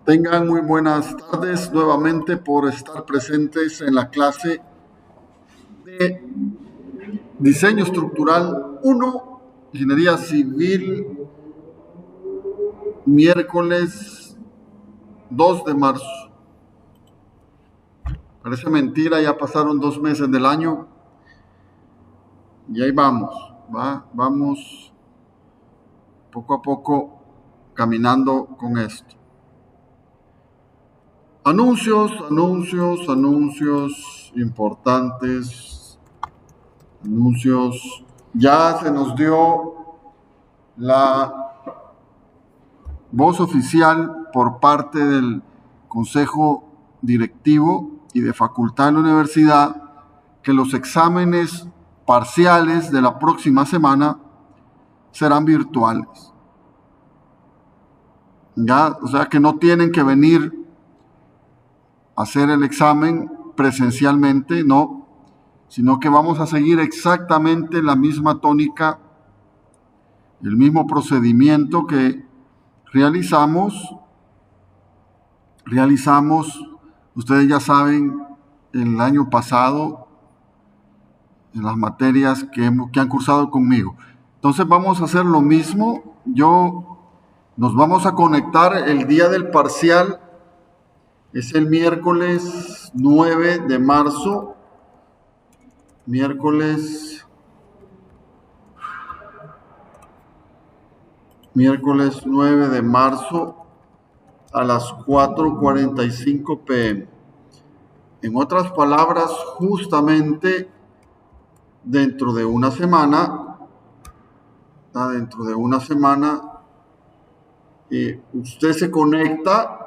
Tengan muy buenas tardes nuevamente por estar presentes en la clase de Diseño Estructural 1, Ingeniería Civil, miércoles 2 de marzo. Parece mentira, ya pasaron 2 meses del año y ahí vamos poco a poco caminando con esto. Anuncios importantes, anuncios. Ya se nos dio la voz oficial por parte del Consejo Directivo y de Facultad de la Universidad que los exámenes parciales de la próxima semana serán virtuales. Ya, o sea que no tienen que venir a hacer el examen presencialmente, no, sino que vamos a seguir exactamente la misma tónica, el mismo procedimiento que realizamos, ustedes ya saben, el año pasado, en las materias que han cursado conmigo. Entonces vamos a hacer lo mismo. Nos vamos a conectar el día del parcial, es el miércoles 9 de marzo, miércoles 9 de marzo a las 4:45 p.m. En otras palabras, justamente dentro de una semana, usted se conecta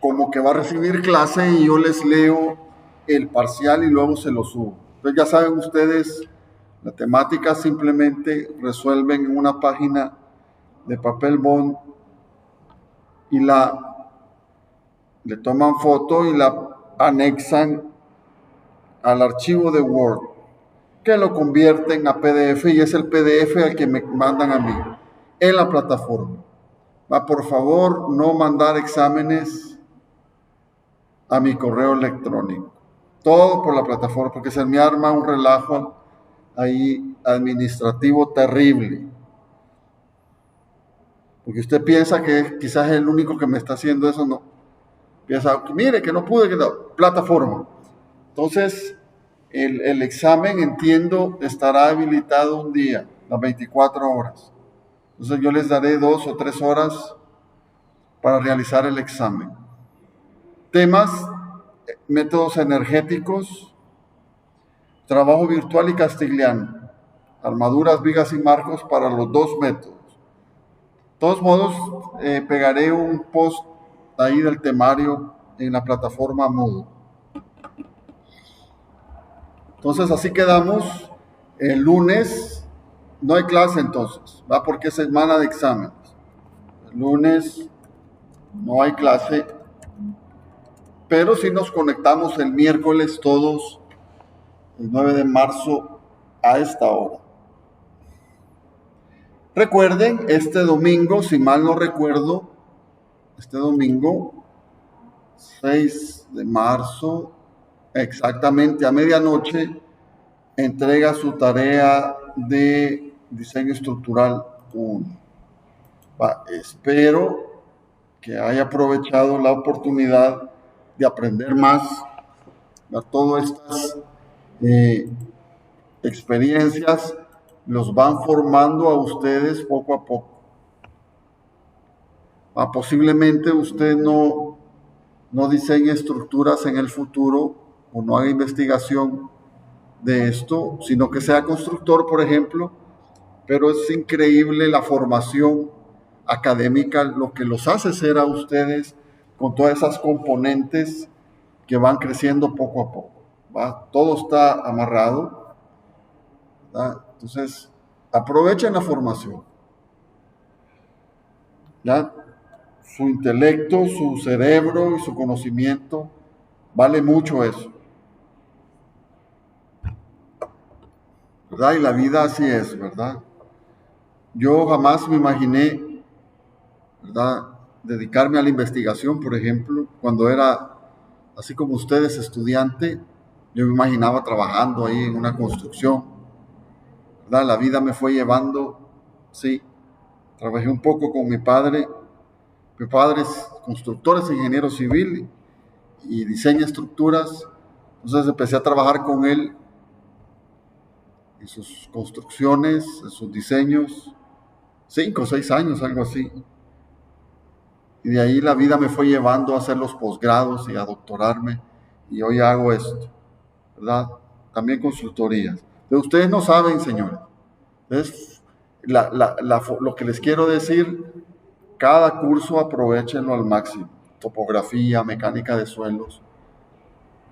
como que va a recibir clase y yo les leo el parcial y luego se lo subo. Entonces ya saben ustedes, la temática simplemente resuelven en una página de papel bond y le toman foto y la anexan al archivo de Word, que lo convierten a PDF y es el PDF al que me mandan a mí en la plataforma. Por favor, no mandar exámenes a mi correo electrónico. Todo por la plataforma, porque se me arma un relajo ahí administrativo terrible. Porque usted piensa que quizás es el único que me está haciendo eso, no. Piensa, mire, que no pude, que no. Plataforma. Entonces, el examen, entiendo, estará habilitado un día, las 24 horas. Entonces yo les daré 2 o 3 horas para realizar el examen. Temas, métodos energéticos, trabajo virtual y castigliano, armaduras, vigas y marcos para los dos métodos. De todos modos, pegaré un post ahí del temario en la plataforma Moodle. Entonces así quedamos. El lunes no hay clase entonces, porque es semana de exámenes. El lunes no hay clase, pero sí nos conectamos el miércoles todos, el 9 de marzo a esta hora. Recuerden, este domingo, si mal no recuerdo, este domingo 6 de marzo, exactamente a medianoche, entrega su tarea de diseño estructural 1. Espero que haya aprovechado la oportunidad de aprender más de todas estas experiencias, los van formando a ustedes poco a poco. Posiblemente usted no diseñe estructuras en el futuro o no haga investigación de esto, sino que sea constructor, por ejemplo, pero es increíble la formación académica, lo que los hace ser a ustedes con todas esas componentes que van creciendo poco a poco. Todo está amarrado. Entonces, aprovechen la formación. Su intelecto, su cerebro y su conocimiento, vale mucho eso. ¿verdad? Y la vida así es, ¿verdad? Yo jamás me imaginé, ¿verdad? Dedicarme a la investigación, por ejemplo, cuando era, así como ustedes, estudiante, yo me imaginaba trabajando ahí en una construcción, ¿verdad? La vida me fue llevando, sí, trabajé un poco con mi padre es constructor, es ingeniero civil y diseña estructuras, entonces empecé a trabajar con él en sus construcciones, en sus diseños, 5 o 6 años, algo así. Y de ahí la vida me fue llevando a hacer los posgrados y a doctorarme. Y hoy hago esto, ¿verdad? También consultorías. Pero ustedes no saben, señores. Entonces, lo que les quiero decir, cada curso aprovechenlo al máximo. Topografía, mecánica de suelos,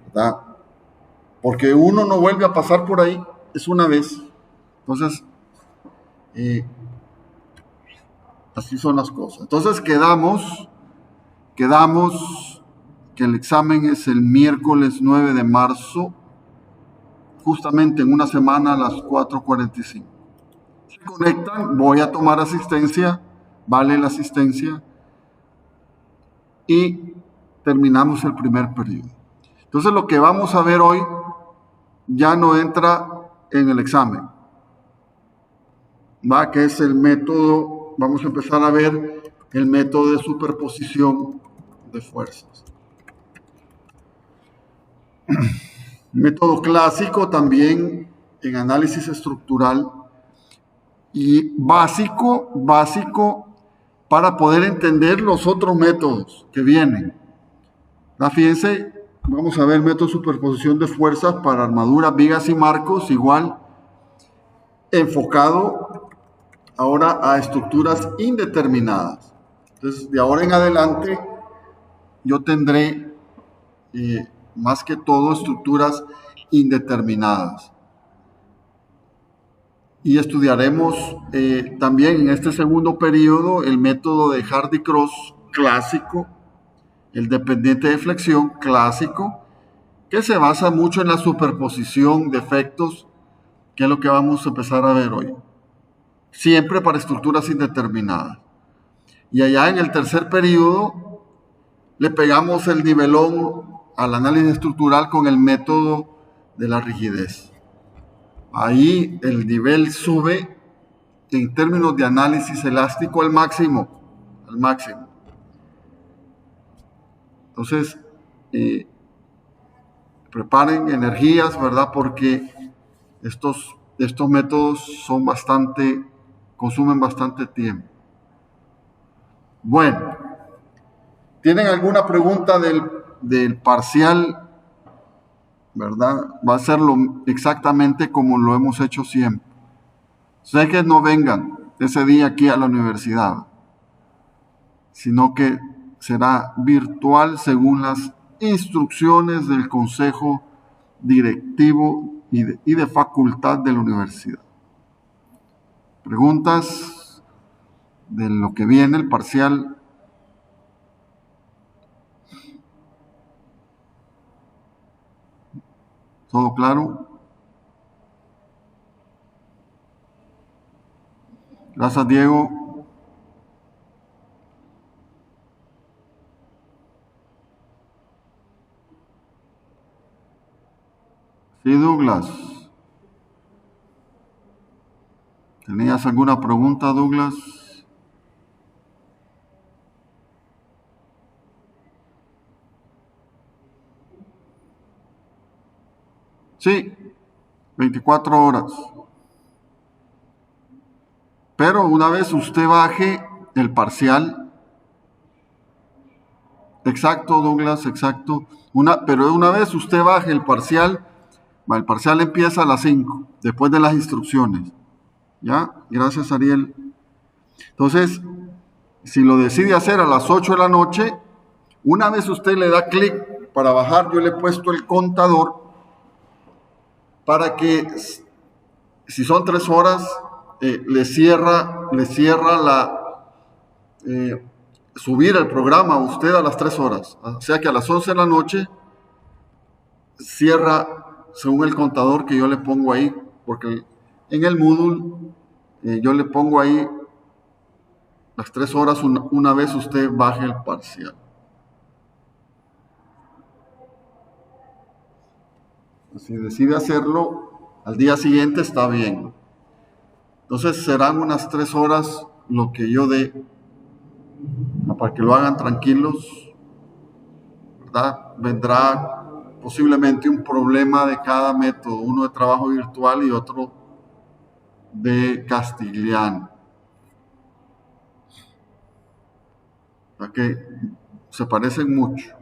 ¿verdad? Porque uno no vuelve a pasar por ahí, es una vez. Entonces, eh, así son las cosas. Entonces quedamos que el examen es el miércoles 9 de marzo, justamente en una semana a las 4:45. Se conectan, voy a tomar asistencia, vale la asistencia, y terminamos el primer periodo. Entonces lo que vamos a ver hoy ya no entra en el examen, ¿va? Que es el método, vamos a empezar a ver el método de superposición de fuerzas. Método clásico también en análisis estructural y básico para poder entender los otros métodos que vienen. Fíjense, vamos a ver método de superposición de fuerzas para armaduras, vigas y marcos, igual enfocado ahora a estructuras indeterminadas. Entonces, de ahora en adelante, yo tendré más que todo estructuras indeterminadas. Y estudiaremos también en este segundo periodo el método de Hardy-Cross clásico, el dependiente de flexión clásico, que se basa mucho en la superposición de efectos, que es lo que vamos a empezar a ver hoy. Siempre para estructuras indeterminadas. Y allá en el tercer periodo le pegamos el nivelón al análisis estructural con el método de la rigidez. Ahí el nivel sube en términos de análisis elástico al máximo. Entonces, preparen energías, ¿verdad? Porque estos métodos consumen bastante tiempo. Bueno, ¿tienen alguna pregunta del parcial? ¿Verdad? Va a ser exactamente como lo hemos hecho siempre. Sé que no vengan ese día aquí a la universidad, sino que será virtual según las instrucciones del Consejo Directivo y de Facultad de la universidad. ¿Preguntas de lo que viene, el parcial? ¿Todo claro? Gracias, Diego. Sí, Douglas. ¿Tenías alguna pregunta, Douglas? Sí, 24 horas. Pero una vez usted baje el parcial, exacto, Douglas, exacto. Pero una vez usted baje el parcial empieza a las 5, después de las instrucciones. ¿Ya? Gracias, Ariel. Entonces, si lo decide hacer a las 8 de la noche, una vez usted le da clic para bajar, yo le he puesto el contador para que, si son 3 horas, le cierra subir el programa a usted a las 3 horas. O sea que a las 11 de la noche cierra según el contador que yo le pongo ahí, porque En el Moodle, yo le pongo ahí las 3 horas una vez usted baje el parcial. Si decide hacerlo, al día siguiente está bien. Entonces serán unas 3 horas lo que yo dé para que lo hagan tranquilos, ¿verdad? Vendrá posiblemente un problema de cada método, uno de trabajo virtual y otro de Castigliano. O sea que se parecen mucho.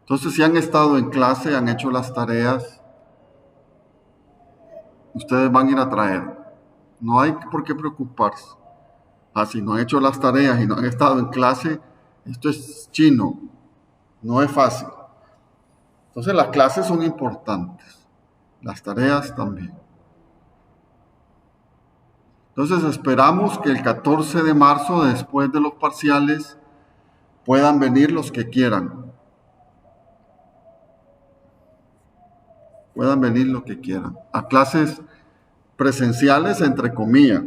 Entonces, si han estado en clase, han hecho las tareas, ustedes van a ir a traer. No hay por qué preocuparse. Si no han hecho las tareas y no han estado en clase, esto es chino, no es fácil. Entonces las clases son importantes, las tareas también. Entonces esperamos que el 14 de marzo, después de los parciales, puedan venir los que quieran. Puedan venir los que quieran. A clases presenciales, entre comillas.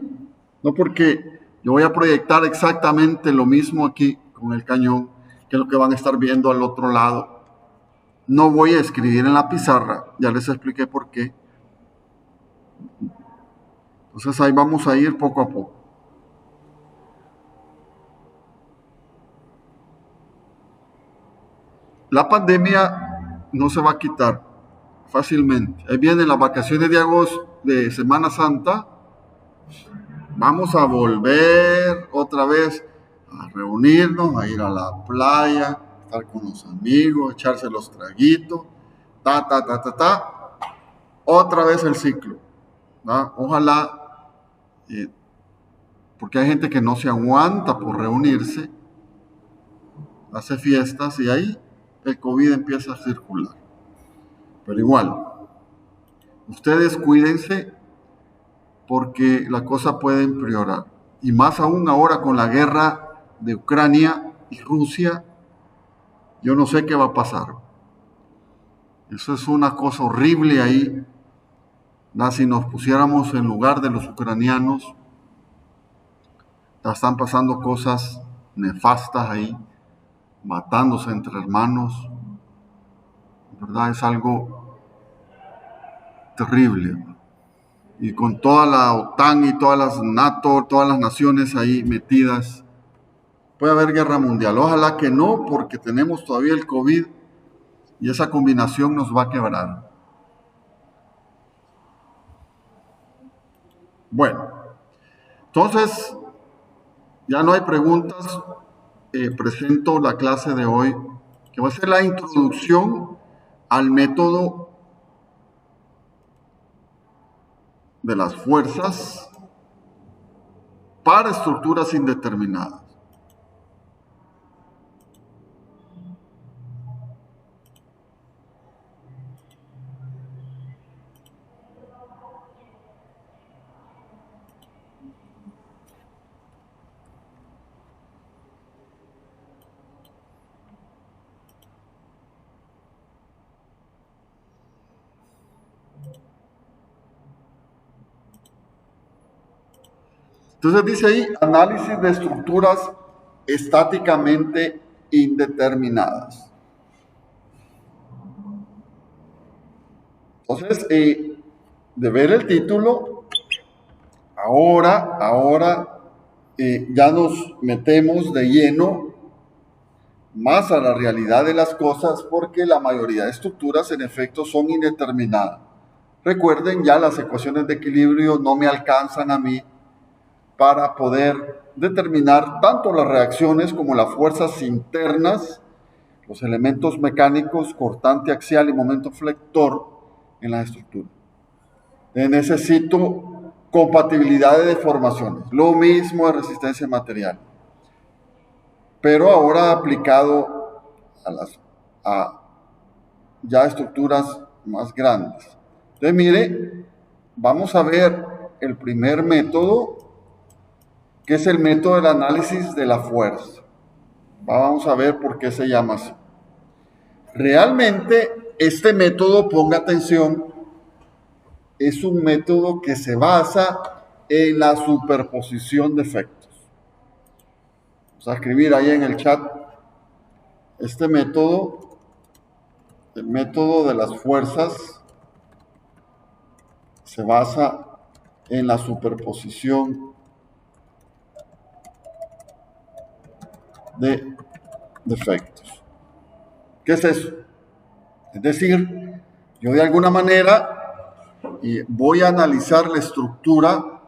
No porque yo voy a proyectar exactamente lo mismo aquí con el cañón, que es lo que van a estar viendo al otro lado. No voy a escribir en la pizarra, ya les expliqué por qué. Entonces ahí vamos a ir poco a poco. La pandemia no se va a quitar fácilmente. Ahí vienen las vacaciones de agosto, de Semana Santa. Vamos a volver otra vez a reunirnos, a ir a la playa, estar con los amigos, echarse los traguitos, otra vez el ciclo, ¿verdad? Ojalá, porque hay gente que no se aguanta por reunirse, hace fiestas y ahí el COVID empieza a circular. Pero igual, ustedes cuídense porque la cosa puede empeorar. Y más aún ahora con la guerra de Ucrania y Rusia, yo no sé qué va a pasar. Eso es una cosa horrible ahí. Si nos pusiéramos en lugar de los ucranianos, están pasando cosas nefastas ahí, matándose entre hermanos. ¿Verdad? Es algo terrible. Y con toda la OTAN y todas las NATO, todas las naciones ahí metidas, puede haber guerra mundial. Ojalá que no, porque tenemos todavía el COVID y esa combinación nos va a quebrar. Bueno, entonces, ya no hay preguntas. Presento la clase de hoy, que va a ser la introducción al método de las fuerzas para estructuras indeterminadas. Entonces dice ahí, análisis de estructuras estáticamente indeterminadas. Entonces, de ver el título, ahora ya nos metemos de lleno más a la realidad de las cosas porque la mayoría de estructuras en efecto son indeterminadas. Recuerden, ya las ecuaciones de equilibrio no me alcanzan a mí para poder determinar tanto las reacciones como las fuerzas internas, los elementos mecánicos, cortante axial y momento flector en la estructura. Necesito compatibilidad de deformaciones, lo mismo de resistencia material, pero ahora aplicado a ya estructuras más grandes. Entonces, mire, vamos a ver el primer método, que es el método del análisis de la fuerza. Vamos a ver por qué se llama así. Realmente Este método, ponga atención, es un método que se basa en la superposición de efectos. Vamos a escribir ahí en el chat. Este método, el método de las fuerzas, se basa en la superposición de efectos. ¿Qué es eso? Es decir, yo de alguna manera voy a analizar la estructura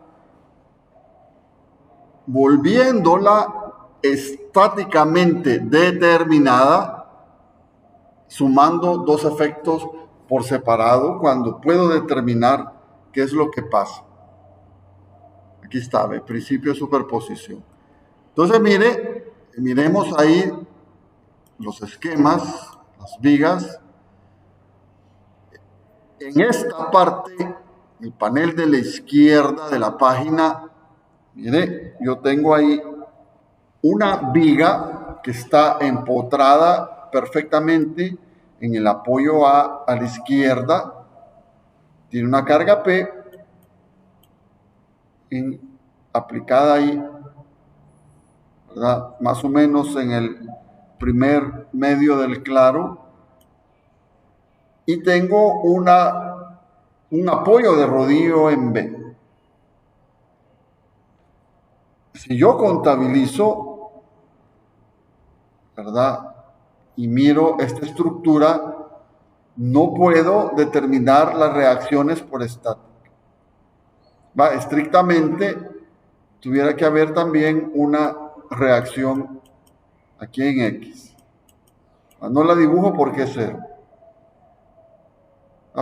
volviéndola estáticamente determinada, sumando dos efectos por separado cuando puedo determinar qué es lo que pasa. Aquí está, el principio de superposición. Entonces, miremos ahí los esquemas, las vigas. En esta parte, el panel de la izquierda de la página, mire, yo tengo ahí una viga que está empotrada perfectamente en el apoyo A la izquierda. Tiene una carga P aplicada ahí, ¿verdad? Más o menos en el primer medio del claro. Y tengo un apoyo de rodillo en B. Si yo contabilizo, ¿verdad? Y miro esta estructura, no puedo determinar las reacciones por estática. Estrictamente, tuviera que haber también una reacción aquí en X. No la dibujo porque es cero.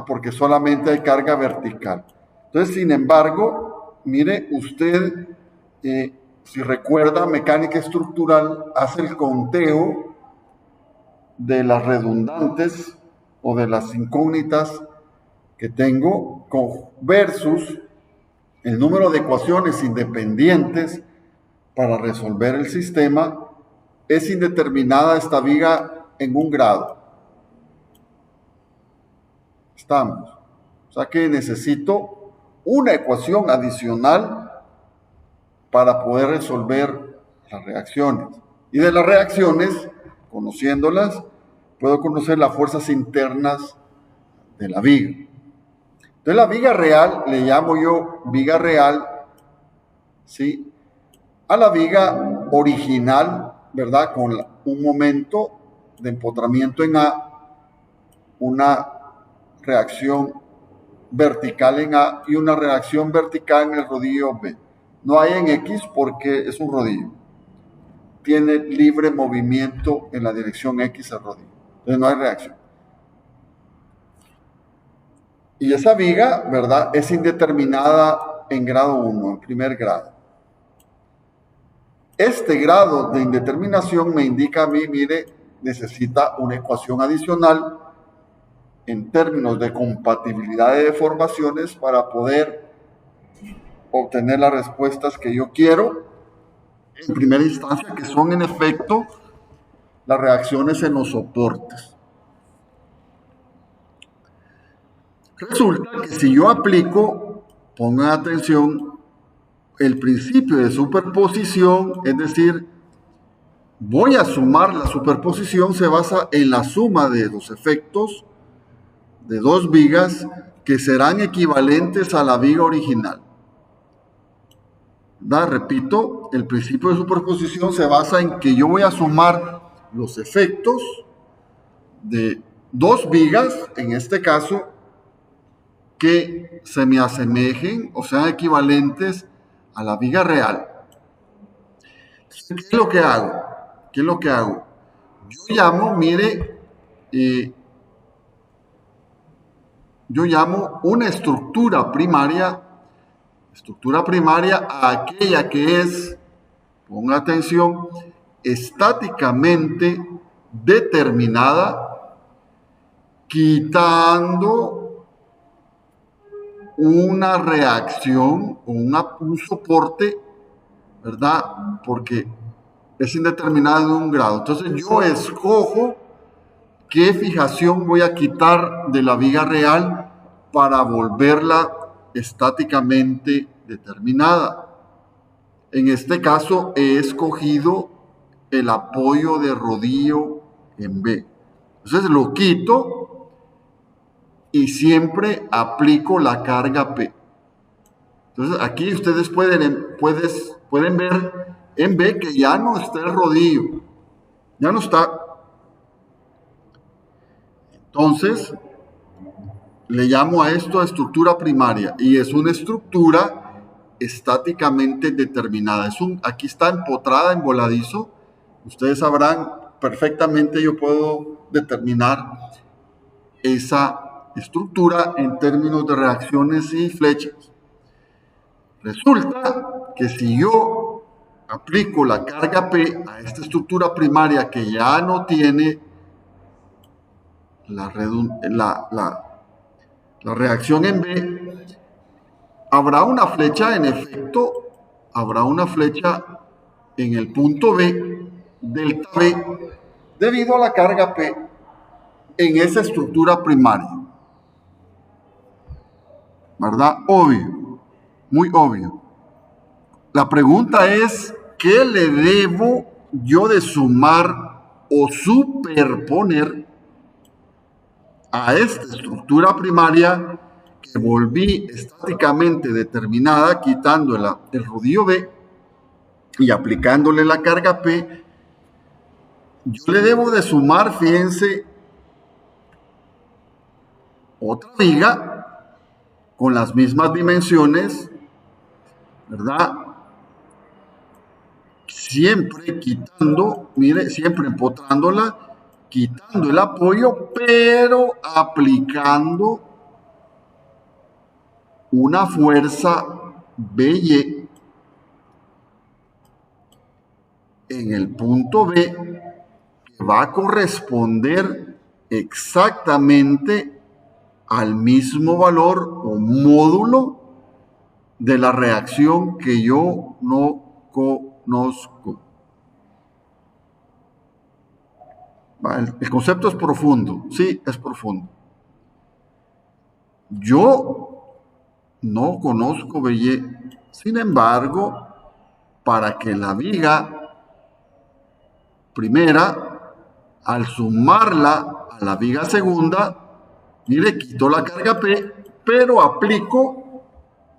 Porque solamente hay carga vertical. Entonces, sin embargo, mire usted, si recuerda mecánica estructural, hace el conteo de las redundantes o de las incógnitas que tengo versus el número de ecuaciones independientes para resolver el sistema. Es indeterminada esta viga en 1 grado. Estamos. O sea que necesito una ecuación adicional para poder resolver las reacciones. Y de las reacciones, conociéndolas, puedo conocer las fuerzas internas de la viga. Entonces la viga real, le llamo yo viga real, ¿sí? A la viga original, ¿verdad? Con un momento de empotramiento en A, una reacción vertical en A y una reacción vertical en el rodillo B. No hay en X porque es un rodillo. Tiene libre movimiento en la dirección X el rodillo. Entonces no hay reacción. Y esa viga, ¿verdad? Es indeterminada en grado 1, en primer grado. Este grado de indeterminación me indica a mí, mire, necesita una ecuación adicional en términos de compatibilidad de deformaciones para poder obtener las respuestas que yo quiero en primera instancia, que son en efecto las reacciones en los soportes. Resulta que si yo aplico, pongan atención, el principio de superposición, es decir, voy a sumar, la superposición se basa en la suma de los efectos de dos vigas que serán equivalentes a la viga original. Repito, el principio de superposición se basa en que yo voy a sumar los efectos de dos vigas, en este caso, que se me asemejen o sean equivalentes a la viga real. ¿Qué es lo que hago? Yo llamo, mire, yo llamo una estructura primaria a aquella que es, ponga atención, estáticamente determinada, quitando una reacción o un soporte, ¿verdad? Porque es indeterminada de 1 grado. Entonces yo escojo ¿qué fijación voy a quitar de la viga real para volverla estáticamente determinada? En este caso he escogido el apoyo de rodillo en B. Entonces lo quito y siempre aplico la carga P. Entonces aquí ustedes pueden ver en B que ya no está el rodillo, ya no está. Entonces le llamo a esto estructura primaria y es una estructura estáticamente determinada. Aquí está empotrada en voladizo. Ustedes sabrán perfectamente, yo puedo determinar esa estructura en términos de reacciones y flechas. Resulta que si yo aplico la carga P a esta estructura primaria que ya no tiene la reacción en B, habrá una flecha, en efecto, habrá una flecha en el punto B, delta B, debido a la carga P en esa estructura primaria. ¿Verdad? Obvio, muy obvio. La pregunta es, ¿qué le debo yo de sumar o superponer a esta estructura primaria que volví estáticamente determinada, quitando el rodillo B y aplicándole la carga P? Yo le debo de sumar, fíjense, otra viga con las mismas dimensiones, ¿verdad? Siempre quitando, mire, siempre empotrándola, quitando el apoyo, pero aplicando una fuerza BY en el punto B que va a corresponder exactamente al mismo valor o módulo de la reacción que yo no conozco. El concepto es profundo, sí, es profundo. Yo no conozco BY, sin embargo, para que la viga primera, al sumarla a la viga segunda, mire, quito la carga P, pero aplico,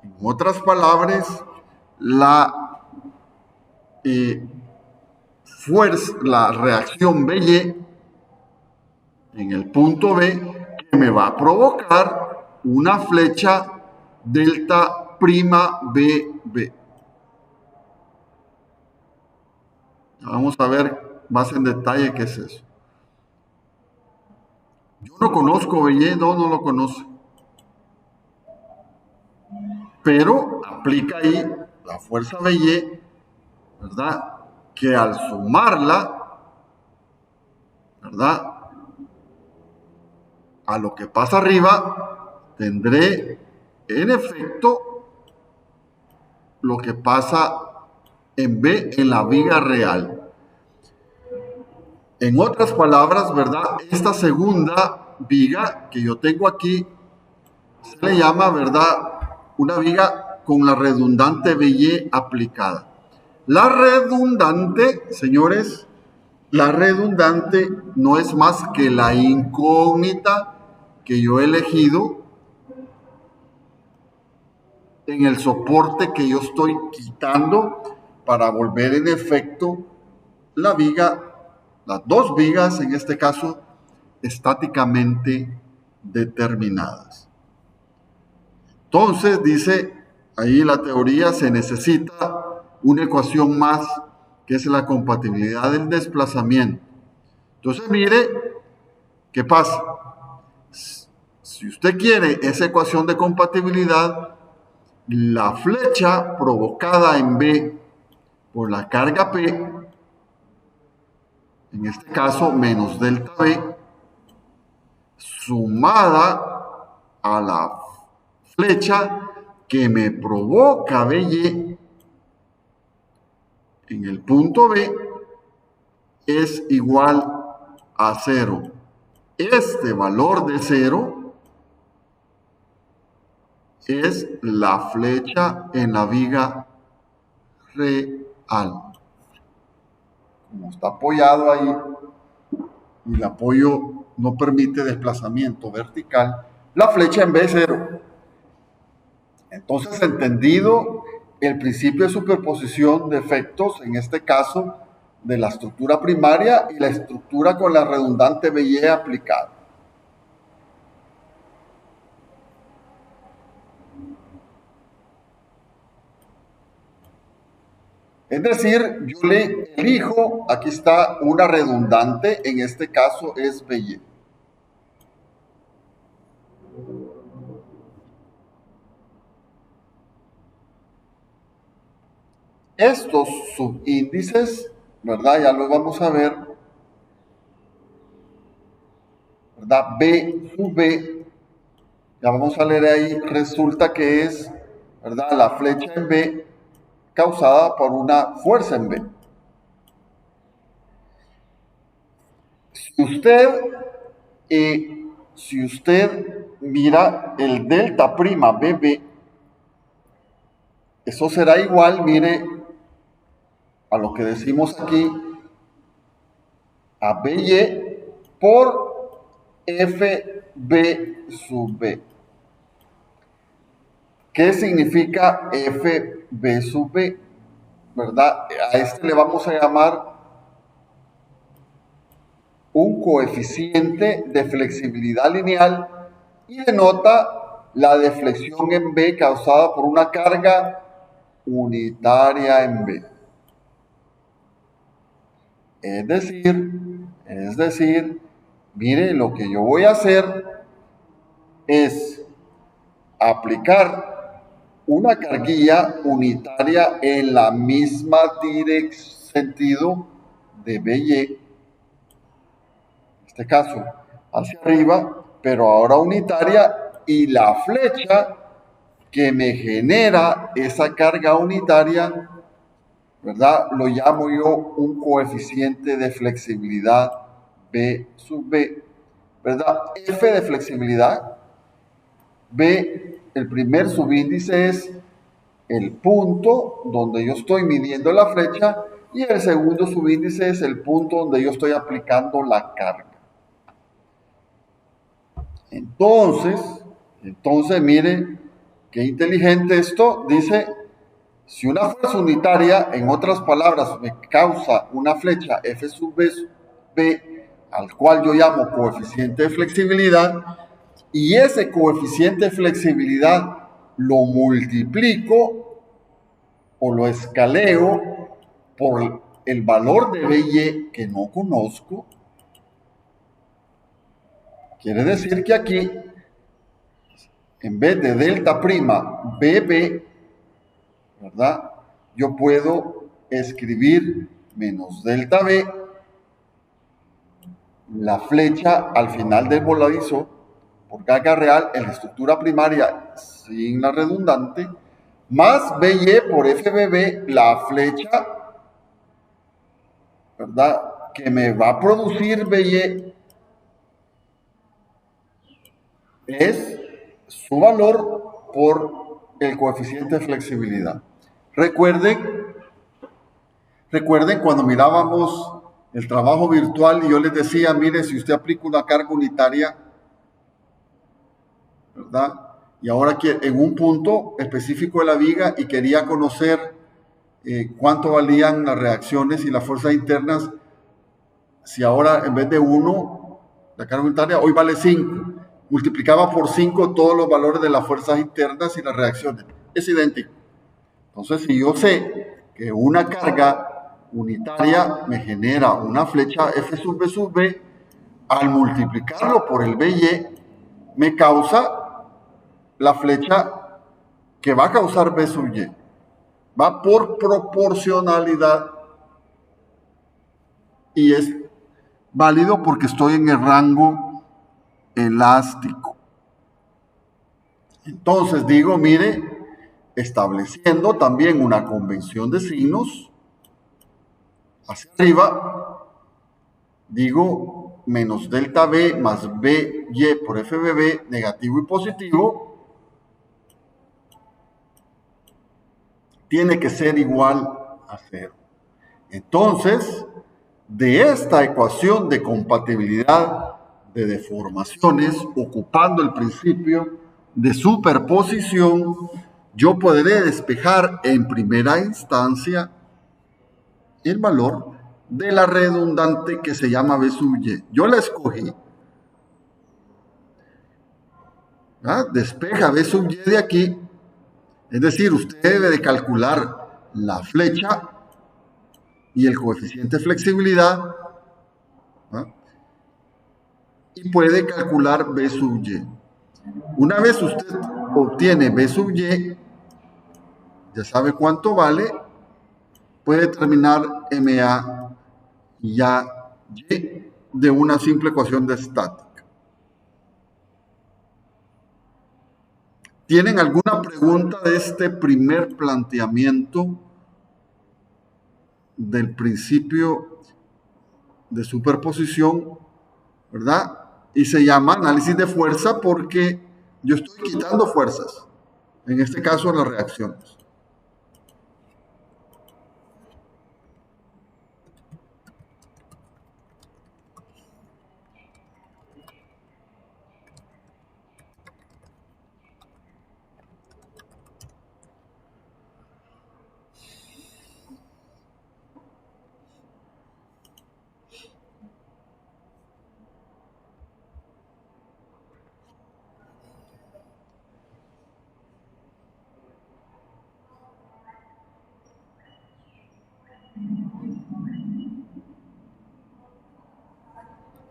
en otras palabras, la fuerza, la reacción BY en el punto B, que me va a provocar una flecha delta prima BB. Vamos a ver más en detalle qué es eso. Yo no conozco BY, no lo conozco. Pero aplica ahí la fuerza BY, ¿verdad? Que al sumarla, ¿verdad? A lo que pasa arriba, tendré en efecto lo que pasa en B en la viga real. En otras palabras, ¿verdad? Esta segunda viga que yo tengo aquí se le llama, ¿verdad?, una viga con la redundante BY aplicada. La redundante, señores, la redundante no es más que la incógnita que yo he elegido en el soporte que yo estoy quitando para volver en efecto la viga, las dos vigas en este caso, estáticamente determinadas. Entonces, dice ahí la teoría, se necesita una ecuación más, que es la compatibilidad del desplazamiento. Entonces, mire, ¿qué pasa? Si usted quiere esa ecuación de compatibilidad, la flecha provocada en B por la carga P, en este caso menos delta B, sumada a la flecha que me provoca BY en el punto B, es igual a 0. este valor de 0 es la flecha en la viga real. Como está apoyado ahí y el apoyo no permite desplazamiento vertical, la flecha en B es 0. Entonces, entendido el principio de superposición de efectos, en este caso, de la estructura primaria y la estructura con la redundante BY aplicada. Es decir, yo le elijo, aquí está una redundante, en este caso es BY. Estos subíndices, ¿verdad? Ya los vamos a ver, ¿verdad? B sub B, ya vamos a leer ahí, resulta que es, ¿verdad? La flecha en B causada por una fuerza en B. Si usted mira el delta prima BB, eso será igual, mire, a lo que decimos aquí, a BY por FB sub B. ¿Qué significa FB sub B? ¿Verdad? A este le vamos a llamar un coeficiente de flexibilidad lineal y denota la deflexión en B causada por una carga unitaria en B. Es decir, mire, lo que yo voy a hacer es aplicar una carguilla unitaria en la misma sentido de BY, en este caso hacia arriba, pero ahora unitaria, y la flecha que me genera esa carga unitaria, ¿verdad? Lo llamo yo un coeficiente de flexibilidad B sub B, ¿verdad? F de flexibilidad, B, el primer subíndice es el punto donde yo estoy midiendo la flecha y el segundo subíndice es el punto donde yo estoy aplicando la carga. Entonces, mire, qué inteligente esto. Dice, si una fuerza unitaria, en otras palabras, me causa una flecha F sub B, al cual yo llamo coeficiente de flexibilidad, y ese coeficiente de flexibilidad lo multiplico o lo escaleo por el valor de BY que no conozco, quiere decir que aquí, en vez de delta prima BB, ¿verdad? Yo puedo escribir menos delta B, la flecha al final del voladizo, por carga real en la estructura primaria sin la redundante, más BY por FBB, la flecha, ¿verdad? Que me va a producir BY es su valor por el coeficiente de flexibilidad. Recuerden cuando mirábamos el trabajo virtual y yo les decía, mire, si usted aplica una carga unitaria, ¿verdad? Y ahora en un punto específico de la viga y quería conocer cuánto valían las reacciones y las fuerzas internas, si ahora en vez de 1, la carga unitaria hoy vale 5, multiplicaba por 5 todos los valores de las fuerzas internas y las reacciones. Es idéntico. Entonces, si yo sé que una carga unitaria me genera una flecha F sub B, al multiplicarlo por el BY, me causa la flecha que va a causar B sub Y. Va por proporcionalidad y es válido porque estoy en el rango elástico. Entonces digo, mire, estableciendo también una convención de signos, hacia arriba, digo, menos delta B más BY por FBB, negativo y positivo, tiene que ser igual a 0. Entonces, de esta ecuación de compatibilidad de deformaciones, ocupando el principio de superposición, yo podré despejar en primera instancia el valor de la redundante que se llama B sub Y. Yo la escogí. Despeja B sub Y de aquí. Es decir, usted debe de calcular la flecha y el coeficiente de flexibilidad, y puede calcular B sub Y. Una vez usted obtiene B sub Y, ya sabe cuánto vale, puede determinar MA ya Y de una simple ecuación de estática. ¿Tienen alguna pregunta de este primer planteamiento del principio de superposición, verdad? Y se llama análisis de fuerza porque yo estoy quitando fuerzas, en este caso las reacciones.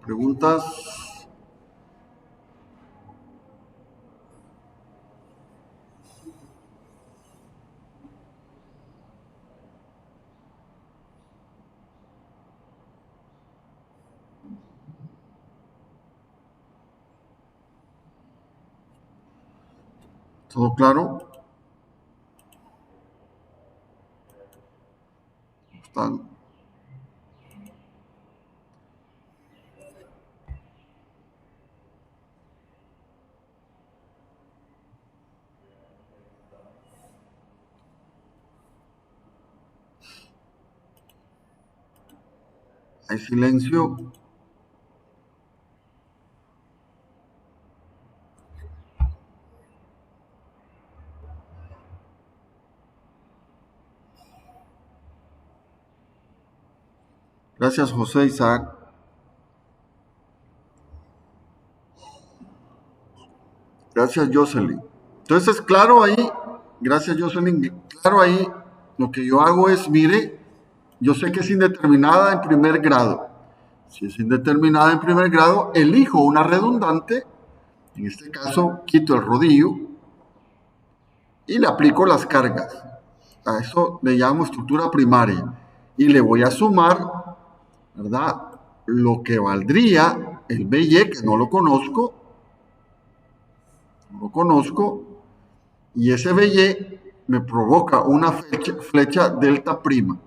¿Preguntas? ¿Todo claro? ¿Están? ¿Hay silencio? Gracias, José Isaac. Gracias, Jocelyn. Entonces, claro ahí, gracias, Jocelyn. Claro ahí, lo que yo hago es, mire, yo sé que es indeterminada en primer grado. Si es indeterminada en primer grado, elijo una redundante. En este caso, quito el rodillo y le aplico las cargas. A eso le llamo estructura primaria. Y le voy a sumar, ¿verdad? Lo que valdría el BY, que no lo conozco, y ese BY me provoca una flecha delta prima.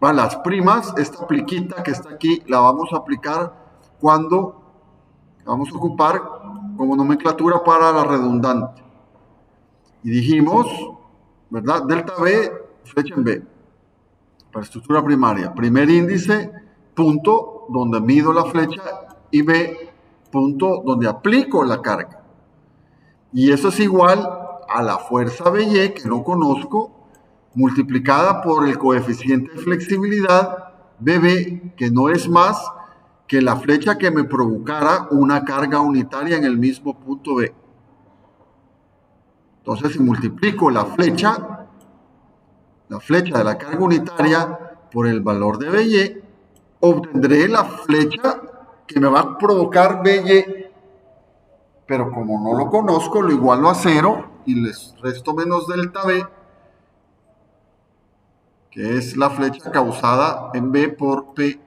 Las primas, esta pliquita que está aquí, la vamos a aplicar cuando vamos a ocupar como nomenclatura para la redundante. Y dijimos, ¿verdad? Delta B, flecha en B, para estructura primaria. Primer índice, punto donde mido la flecha, y B, punto donde aplico la carga. Y eso es igual a la fuerza BY, que no conozco, multiplicada por el coeficiente de flexibilidad, BB, que no es más que la flecha que me provocara una carga unitaria en el mismo punto B. Entonces, si multiplico la flecha de la carga unitaria por el valor de BY, obtendré la flecha que me va a provocar BY, pero como no lo conozco, lo igualo a 0 y les resto menos delta B, que es la flecha causada en B por P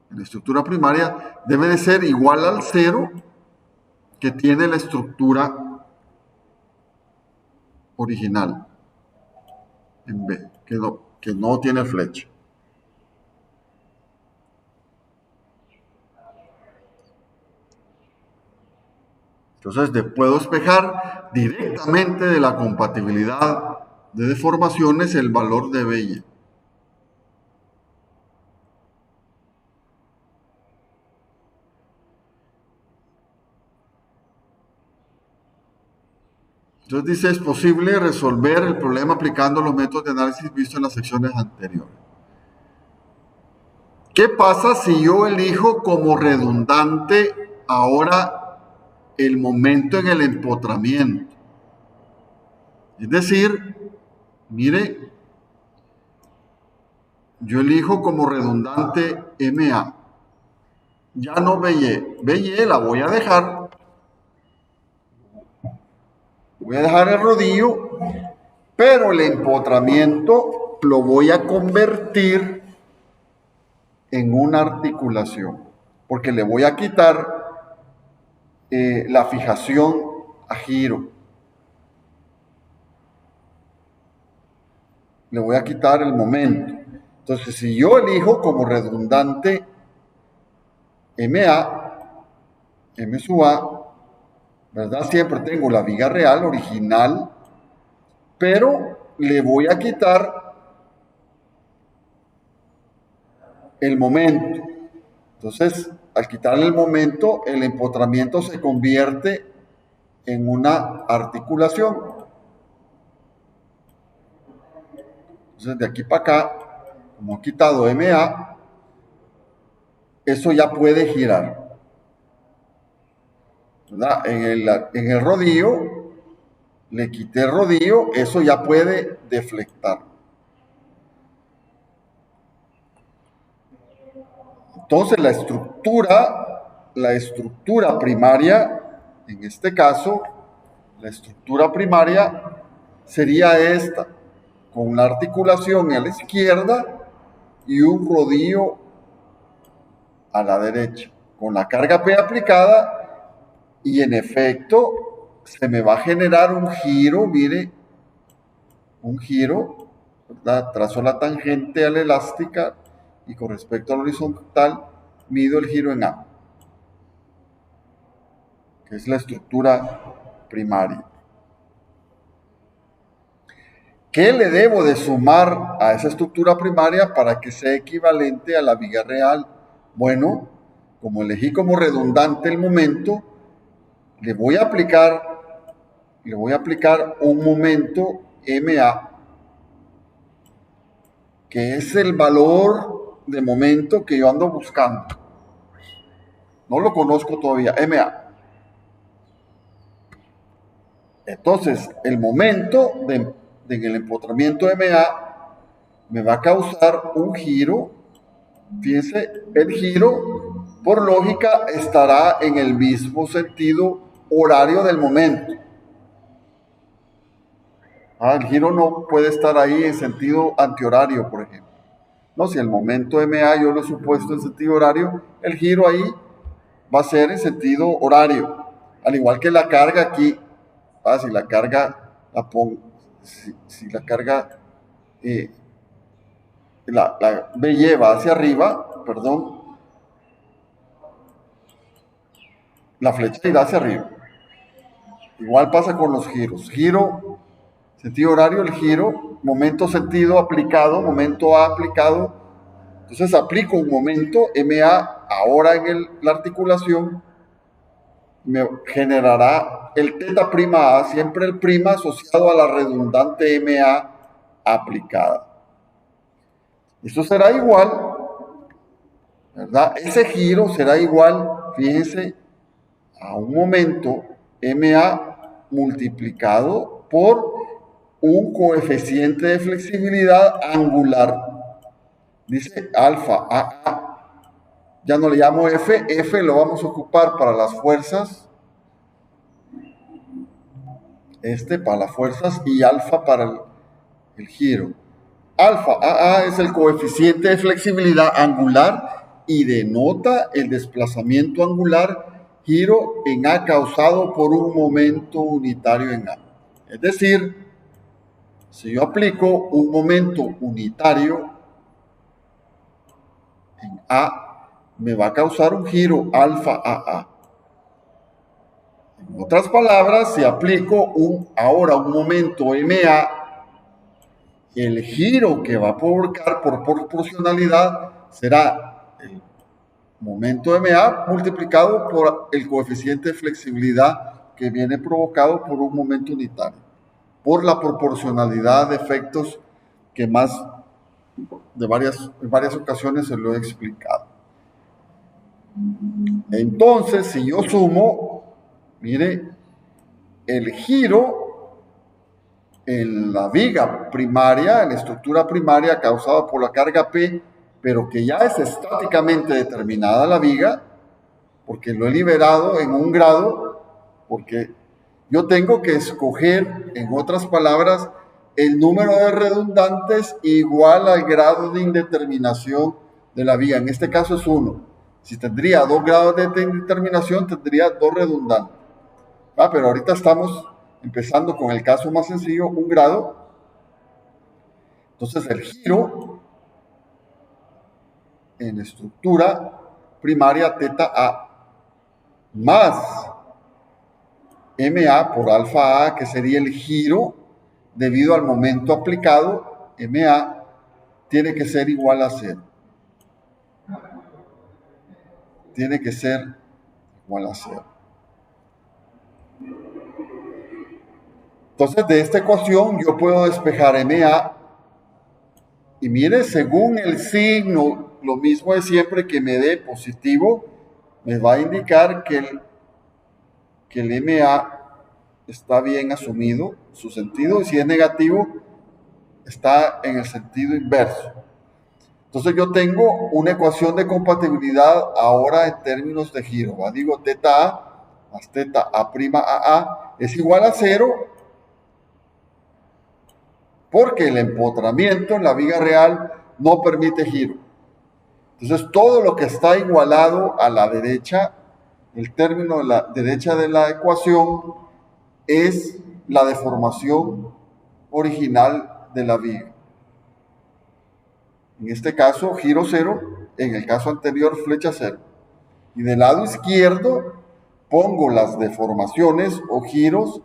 en la estructura primaria, debe de ser igual al 0 que tiene la estructura original en B, que no tiene flecha. Entonces puedo despejar directamente de la compatibilidad de deformaciones el valor de B. Entonces dice, es posible resolver el problema aplicando los métodos de análisis vistos en las secciones anteriores. ¿Qué pasa si yo elijo como redundante ahora el momento en el empotramiento? Es decir, mire, yo elijo como redundante MA. Ya no BY. BY la voy a dejar. Voy a dejar el rodillo, pero el empotramiento lo voy a convertir en una articulación, porque le voy a quitar la fijación a giro. Le voy a quitar el momento. Entonces, si yo elijo como redundante MA, M sub A, ¿verdad? Siempre tengo la viga real, original, pero le voy a quitar el momento. Entonces, al quitarle el momento, el empotramiento se convierte en una articulación. Entonces, de aquí para acá, como he quitado MA, eso ya puede girar. ¿Verdad? En el rodillo, le quité el rodillo, eso ya puede deflectar. Entonces la estructura primaria, en este caso, la estructura primaria sería esta, con una articulación a la izquierda y un rodillo a la derecha, con la carga P aplicada, y en efecto se me va a generar un giro, mire, un giro, ¿verdad? Trazo la tangente a la elástica y con respecto al horizontal mido el giro en A, que es la estructura primaria. ¿Qué le debo de sumar a esa estructura primaria para que sea equivalente a la viga real? Bueno, como elegí como redundante el momento, le voy a aplicar un momento MA, que es el valor de momento que yo ando buscando. No lo conozco todavía, MA. Entonces, el momento en el empotramiento MA me va a causar un giro. Fíjense, el giro, por lógica, estará en el mismo sentido horario del momento. El giro no puede estar ahí en sentido antihorario, por ejemplo. No, si el momento MA yo lo he supuesto en sentido horario, el giro ahí va a ser en sentido horario. Al igual que la carga aquí. Si la carga la pongo, si la carga la BY va hacia arriba, perdón, la flecha irá hacia arriba. Igual pasa con los giros. Giro, sentido horario, el giro, momento sentido aplicado, momento A aplicado. Entonces aplico un momento MA ahora en la articulación, me generará el teta prima A, siempre el prima asociado a la redundante MA aplicada. Esto será igual, ¿verdad? Ese giro será igual, fíjense, a un momento MA multiplicado por un coeficiente de flexibilidad angular. Dice alfa AA. Ya no le llamo F, F lo vamos a ocupar para las fuerzas, para las fuerzas, y alfa para el giro. Alfa AA es el coeficiente de flexibilidad angular y denota el desplazamiento angular giro en A causado por un momento unitario en A. Es decir, si yo aplico un momento unitario en A, me va a causar un giro alfa AA. En otras palabras, si aplico ahora un momento MA, el giro que va a provocar por proporcionalidad será el momento MA multiplicado por el coeficiente de flexibilidad que viene provocado por un momento unitario, por la proporcionalidad de efectos que más en varias ocasiones se lo he explicado. Entonces, si yo sumo, mire, el giro en la viga primaria, en la estructura primaria causada por la carga P, pero que ya es estáticamente determinada la viga, porque lo he liberado en un grado, porque yo tengo que escoger, en otras palabras, el número de redundantes igual al grado de indeterminación de la viga. En este caso es 1. Si tendría 2 grados de indeterminación, tendría 2 redundantes. Pero ahorita estamos empezando con el caso más sencillo, 1 grado. Entonces el giro en estructura primaria teta A más MA por alfa A, que sería el giro debido al momento aplicado, MA tiene que ser igual a 0. Tiene que ser igual a 0. Entonces, de esta ecuación yo puedo despejar MA. Y mire, según el signo, lo mismo de siempre, que me dé positivo, me va a indicar que el MA está bien asumido, su sentido, y si es negativo, está en el sentido inverso. Entonces yo tengo una ecuación de compatibilidad ahora en términos de giro. Digo, teta A más teta A' AA es igual a 0, porque el empotramiento en la viga real no permite giro. Entonces todo lo que está igualado a la derecha, el término de la derecha de la ecuación, es la deformación original de la viga. En este caso, giro 0, en el caso anterior, flecha 0. Y del lado izquierdo pongo las deformaciones o giros,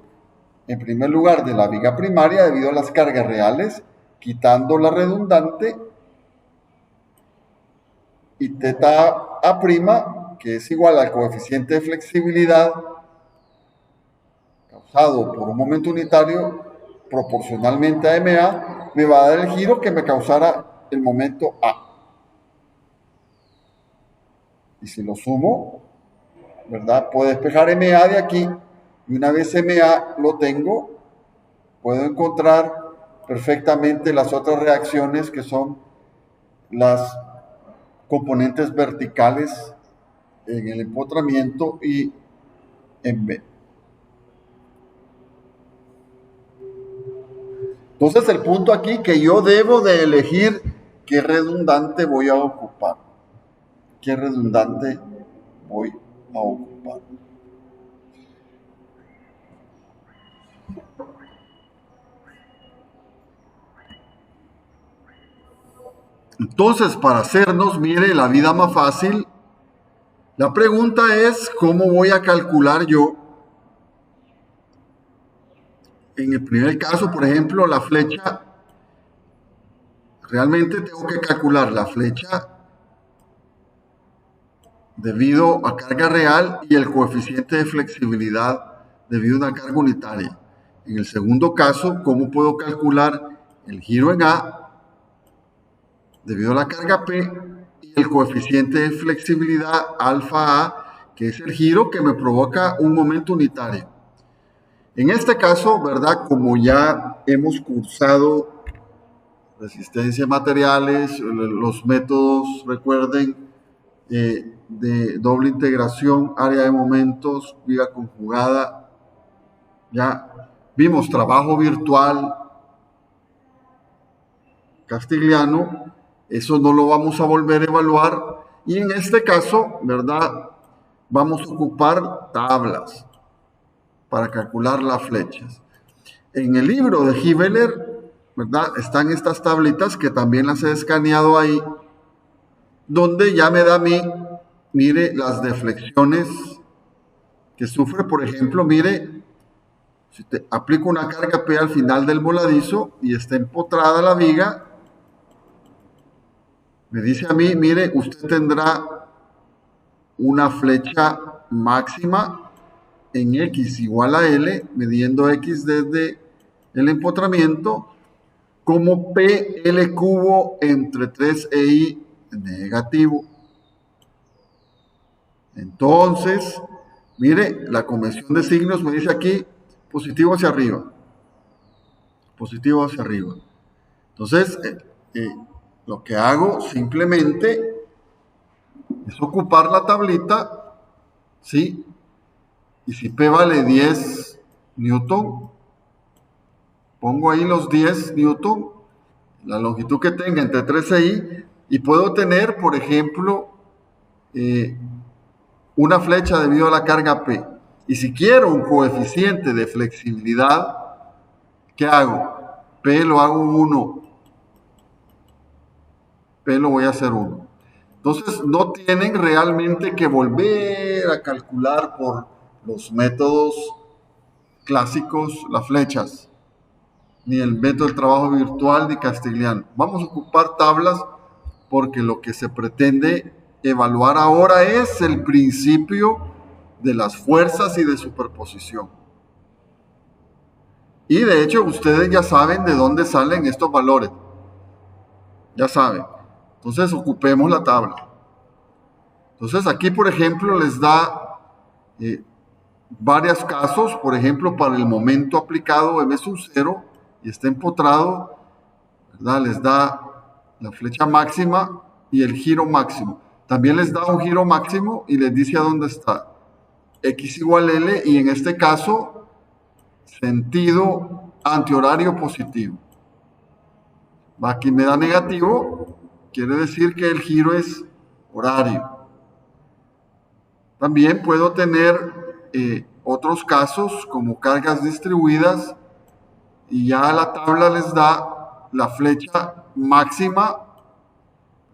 en primer lugar, de la viga primaria debido a las cargas reales, quitando la redundante, y teta A', que es igual al coeficiente de flexibilidad causado por un momento unitario proporcionalmente a MA, me va a dar el giro que me causara el momento A. Y si lo sumo, ¿verdad? Puedo despejar MA de aquí, y una vez MA lo tengo, puedo encontrar perfectamente las otras reacciones, que son las componentes verticales en el empotramiento y en B. Entonces el punto aquí que yo debo de elegir qué redundante voy a ocupar. ¿Qué redundante voy a ocupar? Entonces, para hacernos, mire, la vida más fácil, la pregunta es, ¿cómo voy a calcular yo? En el primer caso, por ejemplo, la flecha, realmente tengo que calcular la flecha debido a carga real y el coeficiente de flexibilidad debido a una carga unitaria. En el segundo caso, ¿cómo puedo calcular el giro en A debido a la carga P y el coeficiente de flexibilidad alfa A, que es el giro que me provoca un momento unitario? En este caso, ¿verdad? Como ya hemos cursado resistencia a materiales, los métodos, recuerden, de doble integración, área de momentos, viga conjugada, ya vimos trabajo virtual castigliano, eso no lo vamos a volver a evaluar, y en este caso, ¿verdad? Vamos a ocupar tablas para calcular las flechas. En el libro de Hiveler, ¿verdad? Están estas tablitas que también las he escaneado ahí, donde ya me da a mí, mire, las deflexiones que sufre, por ejemplo, mire, si te aplico una carga P al final del voladizo y está empotrada la viga, me dice a mí, mire, usted tendrá una flecha máxima en X igual a L, midiendo X desde el empotramiento, como PL cubo entre 3EI negativo. Entonces, mire, la convención de signos me dice aquí positivo hacia arriba, positivo hacia arriba. Entonces, lo que hago simplemente es ocupar la tablita, ¿sí? Y si P vale 10 newton, pongo ahí los 10 newton, la longitud que tenga entre 13i, y puedo tener, por ejemplo, una flecha debido a la carga P. Y si quiero un coeficiente de flexibilidad, ¿qué hago? P lo hago 1. P lo voy a hacer 1. Entonces, no tienen realmente que volver a calcular por los métodos clásicos las flechas, ni el método del trabajo virtual ni castigliano. Vamos a ocupar tablas porque lo que se pretende evaluar ahora es el principio de las fuerzas y de superposición. Y de hecho, ustedes ya saben de dónde salen estos valores. Ya saben. Entonces, ocupemos la tabla. Entonces, aquí, por ejemplo, les da varios casos. Por ejemplo, para el momento aplicado M sub 0 y está empotrado, ¿verdad? Les da la flecha máxima y el giro máximo. También les da un giro máximo y les dice a dónde está. X igual L, y en este caso, sentido antihorario positivo. Aquí me da negativo, quiere decir que el giro es horario. También puedo tener otros casos como cargas distribuidas, y ya la tabla les da la flecha máxima,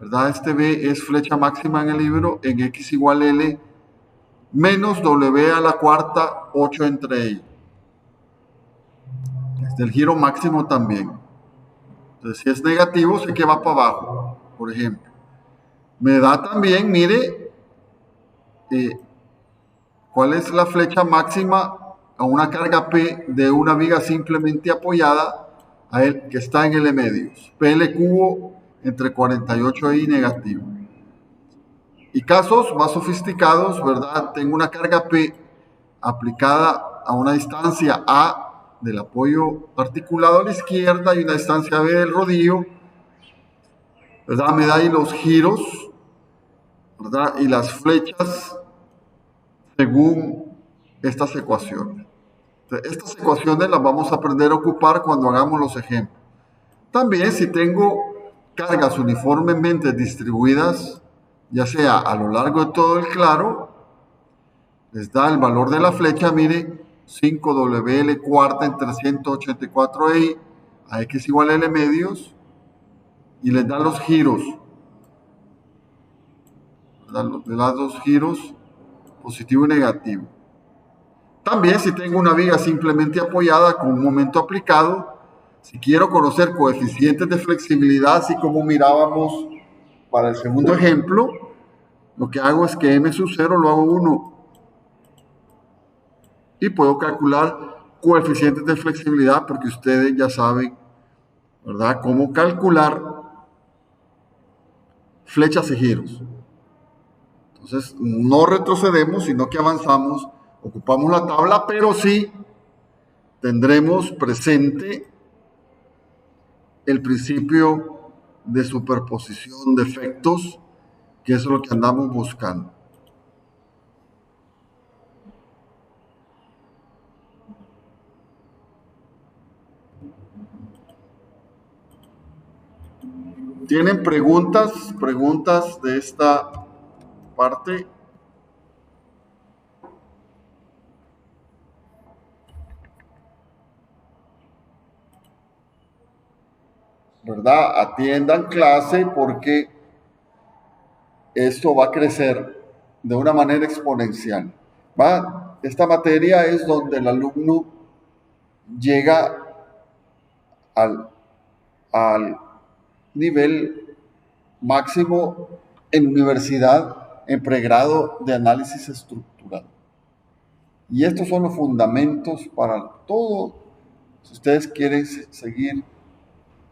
¿verdad? Este B es flecha máxima en el libro en X igual L menos W a la cuarta 8 entre I. El giro máximo también. Entonces, si es negativo, sé que va para abajo, por ejemplo. Me da también, mire, cuál es la flecha máxima a una carga P de una viga simplemente apoyada a él, que está en L medios. PL cubo entre 48i negativo. Y casos más sofisticados, ¿verdad? Tengo una carga P aplicada a una distancia A del apoyo articulado a la izquierda y una distancia B del rodillo, ¿verdad? Me da ahí los giros, ¿verdad? Y las flechas según estas ecuaciones. Entonces, estas ecuaciones las vamos a aprender a ocupar cuando hagamos los ejemplos. También si tengo cargas uniformemente distribuidas, ya sea a lo largo de todo el claro, les da el valor de la flecha, mire, 5WL cuarta en 384i a X igual a L medios, y les da los giros, les da los giros positivo y negativo. También si tengo una viga simplemente apoyada con un momento aplicado, si quiero conocer coeficientes de flexibilidad, así como mirábamos para el segundo ejemplo, lo que hago es que M sub 0 lo hago 1. Y puedo calcular coeficientes de flexibilidad porque ustedes ya saben, ¿verdad?, cómo calcular flechas y giros. Entonces, no retrocedemos, sino que avanzamos, ocupamos la tabla, pero sí tendremos presente el principio de superposición de efectos, que es lo que andamos buscando. ¿Tienen preguntas de esta parte? ¿Verdad? Atiendan clase porque esto va a crecer de una manera exponencial. ¿Va? Esta materia es donde el alumno llega al nivel máximo en universidad, en pregrado de análisis estructural. Y estos son los fundamentos para todo. Si ustedes quieren seguir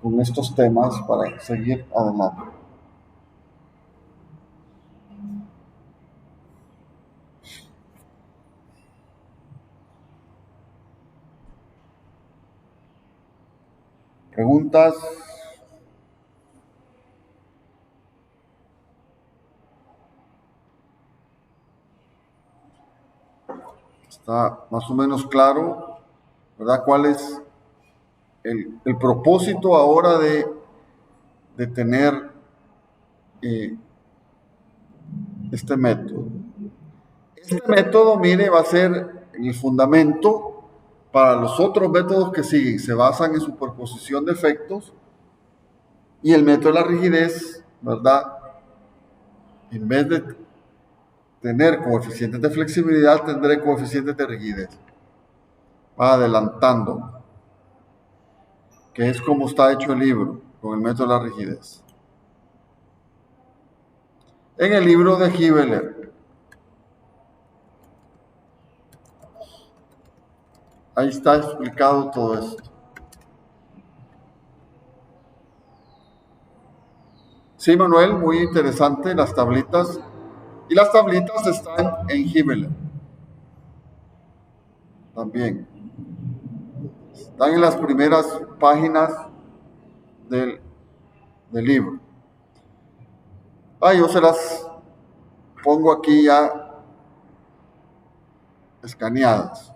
con estos temas, para seguir adelante. ¿Preguntas? Está más o menos claro, ¿verdad? ¿Cuál es el propósito ahora de tener este método? Este método, mire, va a ser el fundamento para los otros métodos que siguen. Se basan en superposición de efectos y el método de la rigidez, ¿verdad? En vez de tener coeficientes de flexibilidad, tendré coeficientes de rigidez. Va adelantando, que es como está hecho el libro, con el método de la rigidez. En el libro de Hibeler, ahí está explicado todo esto. Sí, Manuel, muy interesante las tablitas. Y las tablitas están en Hibeler también. Están en las primeras páginas del, del libro. Yo se las pongo aquí ya escaneadas.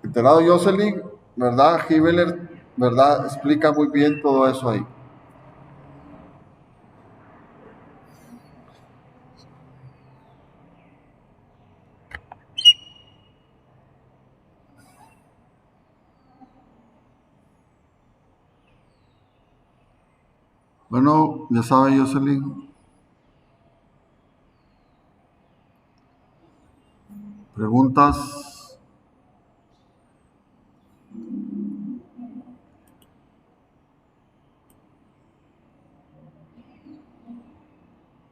Enterado Jocelyn, ¿verdad? Hibeler, ¿verdad? Explica muy bien todo eso ahí. Bueno, ya sabe Jocelyn. Preguntas.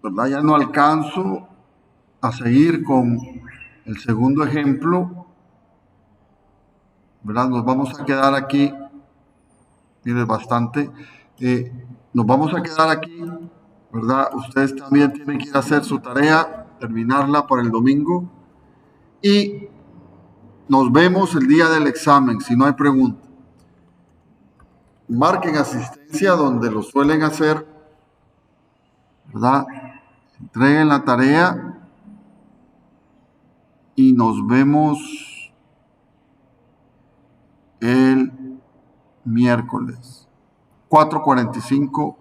¿Verdad? Ya no alcanzo a seguir con el segundo ejemplo, ¿verdad? Nos vamos a quedar aquí, mire, bastante. Nos vamos a quedar aquí, ¿verdad? Ustedes también tienen que ir a hacer su tarea, terminarla para el domingo. Y nos vemos el día del examen, si no hay pregunta. Marquen asistencia donde lo suelen hacer, ¿verdad? Entreguen la tarea y nos vemos el miércoles 4:45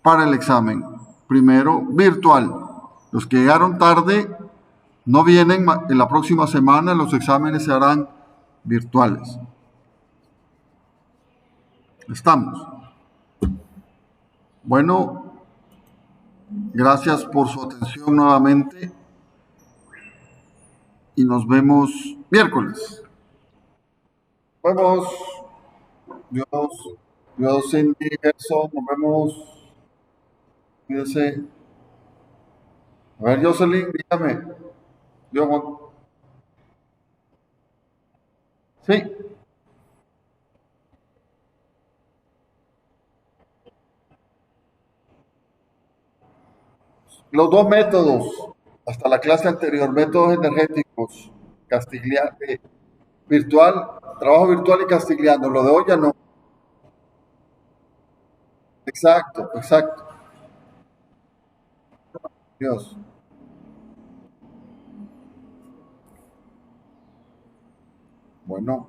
para el examen. Primero, virtual. Los que llegaron tarde no vienen en la próxima semana, los exámenes se harán virtuales. Estamos. Bueno, gracias por su atención nuevamente y nos vemos miércoles. Nos vemos. Dios, Dios, Cindy, Gerson, nos vemos. Cuídense. A ver, Jocelyn, dígame. Yo, Juan. Sí, los dos métodos, hasta la clase anterior, métodos energéticos, Castigliano, virtual, trabajo virtual y Castigliano. Lo de hoy ya no. Exacto, exacto. Dios. Bueno.